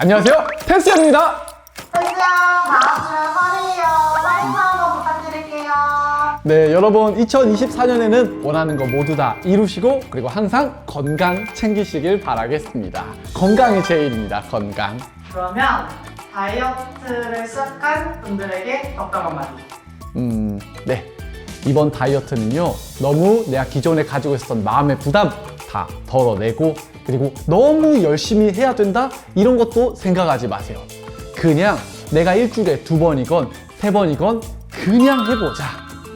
안녕하세요, 테스형입니다. 안녕, 다음 주는 설이에요. 빨리 한번 부탁드릴게요. 네, 여러분 2024년에는 원하는 거 모두 다 이루시고 그리고 항상 건강 챙기시길 바라겠습니다. 건강이 제일입니다. 건강. 그러면 다이어트를 시작한 분들에게 어떤 한마디? 네. 이번 다이어트는요, 너무 내가 기존에 가지고 있었던 마음의 부담 다 덜어내고, 그리고 너무 열심히 해야 된다? 이런 것도 생각하지 마세요. 그냥 내가 일주일에 2번이건 3번이건 그냥 해보자.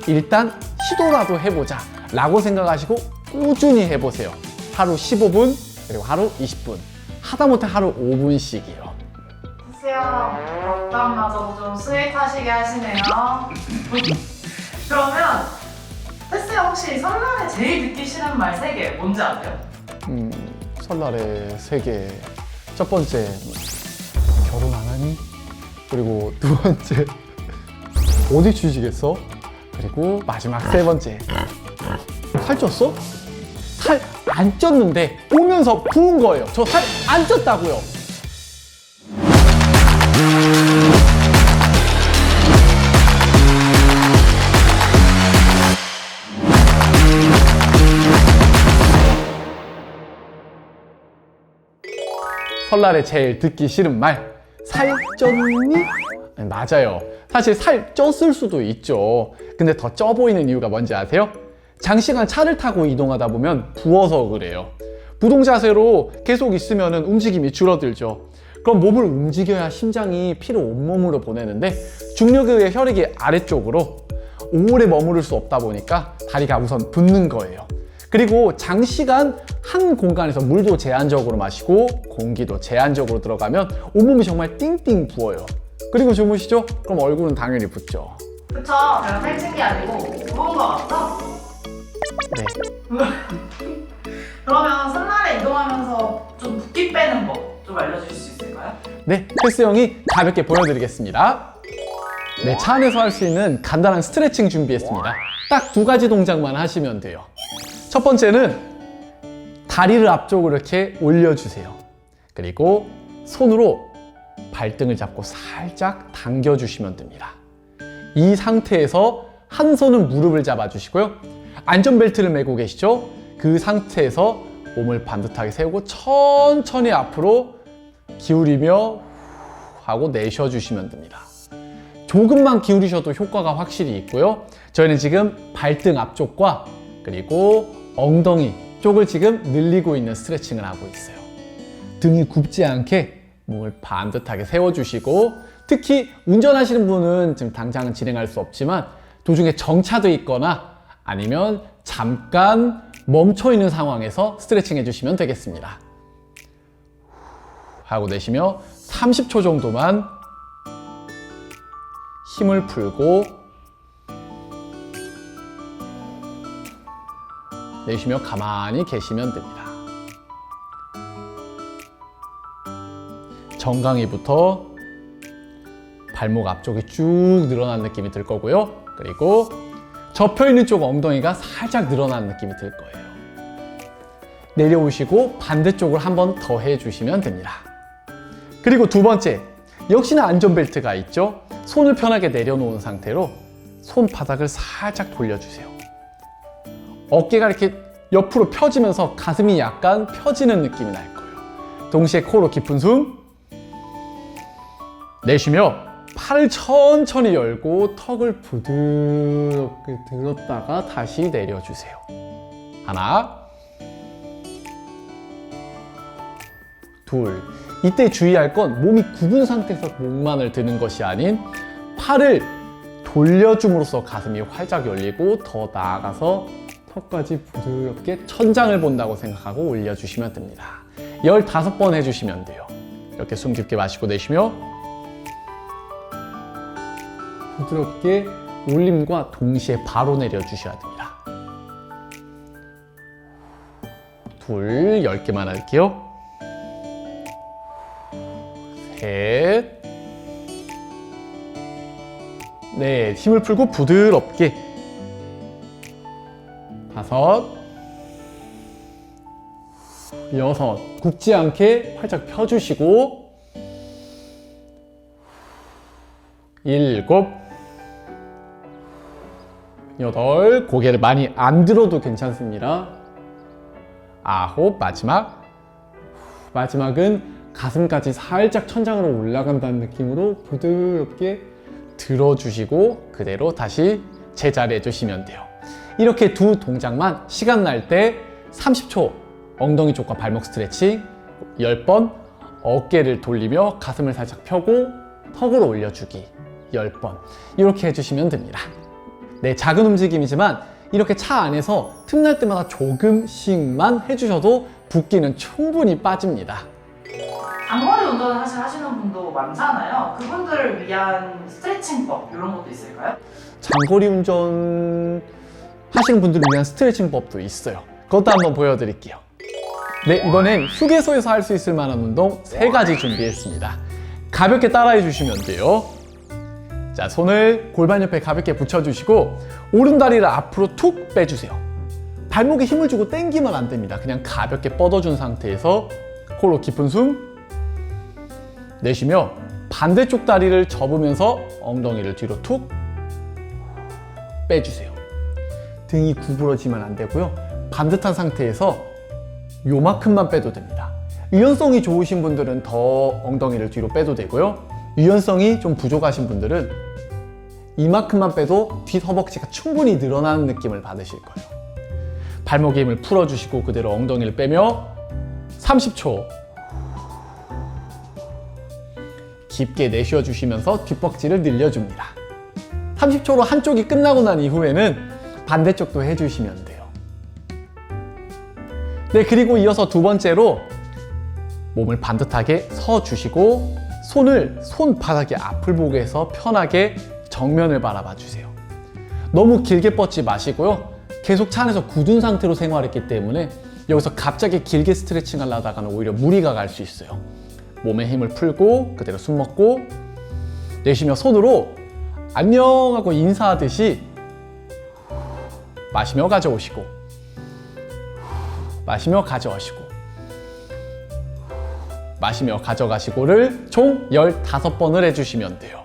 일단 시도라도 해보자. 라고 생각하시고 꾸준히 해보세요. 하루 15분, 그리고 하루 20분. 하다못해 하루 5분씩이요. 태수형, 덕담마저도 좀 스윗하시게 하시네요. 그러면 태수형 혹시 설날에 제일 듣기 싫은 말 3개 뭔지 아세요? 설날에 3개. 첫 번째, 결혼 안 하니? 그리고 두 번째, 어디 취직했어? 그리고 마지막 3번째, 살 쪘어? 살 안 쪘는데 오면서 부은 거예요. 저 살 안 쪘다고요. 설날에 제일 듣기 싫은 말, 살쪘니? 맞아요. 사실 살 쪘을 수도 있죠. 근데 더 쪄 보이는 이유가 뭔지 아세요? 장시간 차를 타고 이동하다 보면 부어서 그래요. 부동자세로 계속 있으면 움직임이 줄어들죠. 그럼 몸을 움직여야 심장이 피를 온몸으로 보내는데 중력에 의해 혈액이 아래쪽으로 오래 머무를 수 없다 보니까 다리가 우선 붓는 거예요. 그리고 장시간 한 공간에서 물도 제한적으로 마시고 공기도 제한적으로 들어가면 온몸이 정말 띵띵 부어요. 그리고 주무시죠? 그럼 얼굴은 당연히 붓죠. 그쵸? 제가 살찐 게 아니고 부은 거 맞죠? 네. 그러면 설날에 이동하면서 좀 붓기 빼는 법 좀 알려주실 수 있을까요? 네, 테스 형이 가볍게 보여드리겠습니다. 네, 차 안에서 할 수 있는 간단한 스트레칭 준비했습니다. 딱 2가지 동작만 하시면 돼요. 첫 번째는 다리를 앞쪽으로 이렇게 올려주세요. 그리고 손으로 발등을 잡고 살짝 당겨주시면 됩니다. 이 상태에서 한 손은 무릎을 잡아주시고요. 안전벨트를 메고 계시죠? 그 상태에서 몸을 반듯하게 세우고 천천히 앞으로 기울이며 하고 내쉬어주시면 됩니다. 조금만 기울이셔도 효과가 확실히 있고요. 저희는 지금 발등 앞쪽과 그리고 엉덩이 쪽을 지금 늘리고 있는 스트레칭을 하고 있어요. 등이 굽지 않게 몸을 반듯하게 세워주시고, 특히 운전하시는 분은 지금 당장은 진행할 수 없지만 도중에 정차돼 있거나 아니면 잠깐 멈춰 있는 상황에서 스트레칭 해주시면 되겠습니다. 하고 내쉬며 30초 정도만 힘을 풀고 내쉬며 가만히 계시면 됩니다. 정강이부터 발목 앞쪽이 쭉 늘어난 느낌이 들 거고요. 그리고 접혀있는 쪽 엉덩이가 살짝 늘어난 느낌이 들 거예요. 내려오시고 반대쪽을 한 번 더 해주시면 됩니다. 그리고 두 번째, 역시나 안전벨트가 있죠? 손을 편하게 내려놓은 상태로 손바닥을 살짝 돌려주세요. 어깨가 이렇게 옆으로 펴지면서 가슴이 약간 펴지는 느낌이 날 거예요. 동시에 코로 깊은 숨 내쉬며 팔을 천천히 열고 턱을 부드럽게 들었다가 다시 내려주세요. 하나, 둘. 이때 주의할 건 몸이 굽은 상태에서 목만을 드는 것이 아닌 팔을 돌려줌으로써 가슴이 활짝 열리고 더 나아가서 턱까지 부드럽게 천장을 본다고 생각하고 올려주시면 됩니다. 15번 해주시면 돼요. 이렇게 숨 깊게 마시고 내쉬며 부드럽게 올림과 동시에 바로 내려주셔야 됩니다. 둘, 10개만 할게요. 셋, 네, 힘을 풀고 부드럽게. 5, 6, 굽지 않게 활짝 펴주시고 일곱, 여덟, 고개를 많이 안 들어도 괜찮습니다. 아홉, 마지막은 가슴까지 살짝 천장으로 올라간다는 느낌으로 부드럽게 들어주시고 그대로 다시 제자리에 두시면 돼요. 이렇게 두 동작만 시간 날 때 30초 엉덩이 쪽과 발목 스트레칭, 10번 어깨를 돌리며 가슴을 살짝 펴고 턱으로 올려주기 10번 이렇게 해주시면 됩니다. 네, 작은 움직임이지만 이렇게 차 안에서 틈날 때마다 조금씩만 해주셔도 붓기는 충분히 빠집니다. 장거리 운전을 사실 하시는 분도 많잖아요. 그분들을 위한 스트레칭법 이런 것도 있을까요? 장거리 운전 하시는 분들을 위한 스트레칭법도 있어요. 그것도 한번 보여드릴게요. 네, 이번엔 휴게소에서 할 수 있을 만한 운동 3가지 준비했습니다. 가볍게 따라해 주시면 돼요. 자, 손을 골반 옆에 가볍게 붙여주시고 오른다리를 앞으로 툭 빼주세요. 발목에 힘을 주고 당기면 안 됩니다. 그냥 가볍게 뻗어준 상태에서 코로 깊은 숨 내쉬며 반대쪽 다리를 접으면서 엉덩이를 뒤로 툭 빼주세요. 등이 구부러지면 안 되고요. 반듯한 상태에서 요만큼만 빼도 됩니다. 유연성이 좋으신 분들은 더 엉덩이를 뒤로 빼도 되고요. 유연성이 좀 부족하신 분들은 이만큼만 빼도 뒷 허벅지가 충분히 늘어나는 느낌을 받으실 거예요. 발목에 힘을 풀어주시고 그대로 엉덩이를 빼며 30초 깊게 내쉬어주시면서 뒷벅지를 늘려줍니다. 30초로 한쪽이 끝나고 난 이후에는 반대쪽도 해주시면 돼요. 네, 그리고 이어서 두 번째로 몸을 반듯하게 서주시고 손을 손바닥에 앞을 보게 해서 편하게 정면을 바라봐 주세요. 너무 길게 뻗지 마시고요. 계속 차 안에서 굳은 상태로 생활했기 때문에 여기서 갑자기 길게 스트레칭 하려다가는 오히려 무리가 갈 수 있어요. 몸에 힘을 풀고 그대로 숨 먹고 내쉬며 손으로 안녕하고 인사하듯이 마시며 가져오시고 마시며 가져오시고 마시며 가져가시고를 총 15번을 해주시면 돼요.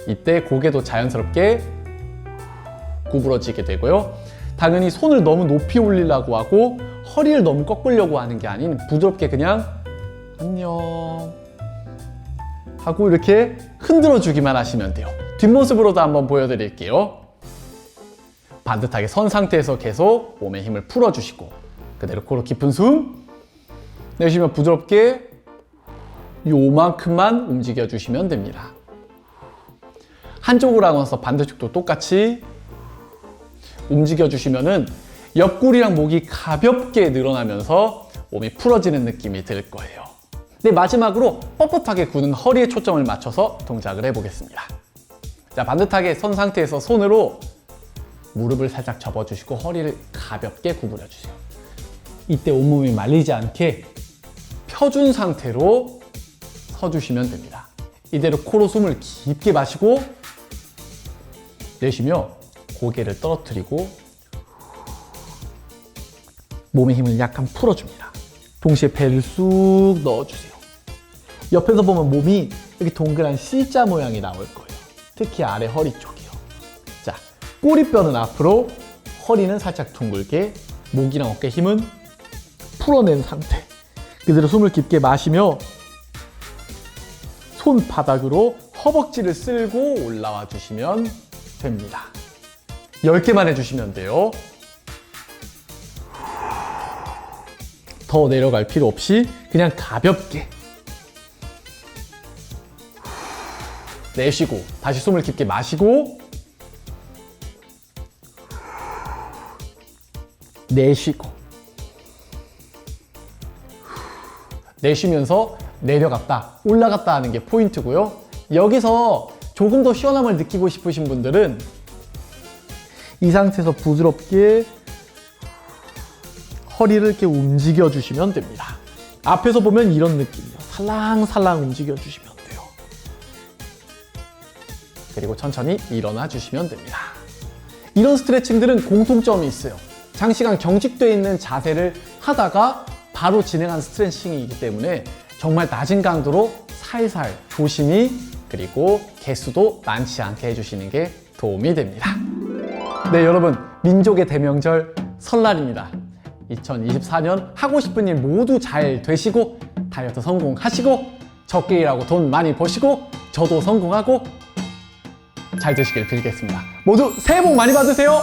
이때 고개도 자연스럽게 구부러지게 되고요. 당연히 손을 너무 높이 올리려고 하고 허리를 너무 꺾으려고 하는 게 아닌 부드럽게 그냥 안녕 하고 이렇게 흔들어 주기만 하시면 돼요. 뒷모습으로도 한번 보여드릴게요. 반듯하게 선 상태에서 계속 몸에 힘을 풀어주시고 그대로 코로 깊은 숨 내쉬면 부드럽게 요만큼만 움직여 주시면 됩니다. 한쪽으로 하면서 반대쪽도 똑같이 움직여 주시면은 옆구리랑 목이 가볍게 늘어나면서 몸이 풀어지는 느낌이 들 거예요. 네, 마지막으로 뻣뻣하게 굳은 허리에 초점을 맞춰서 동작을 해보겠습니다. 자, 반듯하게 선 상태에서 손으로 무릎을 살짝 접어주시고 허리를 가볍게 구부려 주세요. 이때 온몸이 말리지 않게 펴준 상태로 서주시면 됩니다. 이대로 코로 숨을 깊게 마시고 내쉬며 고개를 떨어뜨리고 몸의 힘을 약간 풀어줍니다. 동시에 배를 쑥 넣어주세요. 옆에서 보면 몸이 이렇게 동그란 C자 모양이 나올 거예요. 특히 아래 허리 쪽이요. 자, 꼬리뼈는 앞으로, 허리는 살짝 둥글게, 목이랑 어깨 힘은 풀어낸 상태. 그대로 숨을 깊게 마시며 손바닥으로 허벅지를 쓸고 올라와 주시면 됩니다. 10개만 해주시면 돼요. 더 내려갈 필요 없이 그냥 가볍게 내쉬고 다시 숨을 깊게 마시고 내쉬고 내쉬면서 내려갔다 올라갔다 하는 게 포인트고요. 여기서 조금 더 시원함을 느끼고 싶으신 분들은 이 상태에서 부드럽게 허리를 이렇게 움직여 주시면 됩니다. 앞에서 보면 이런 느낌이에요. 살랑살랑 움직여 주시면 돼요. 그리고 천천히 일어나 주시면 됩니다. 이런 스트레칭들은 공통점이 있어요. 장시간 경직되어 있는 자세를 하다가 바로 진행한 스트레칭이기 때문에 정말 낮은 강도로 살살 조심히 그리고 개수도 많지 않게 해주시는 게 도움이 됩니다. 네, 여러분, 민족의 대명절 설날입니다. 2024년 하고 싶은 일 모두 잘 되시고 다이어트 성공하시고 적게 일하고 돈 많이 버시고 저도 성공하고 잘 되시길 빌겠습니다. 모두 새해 복 많이 받으세요.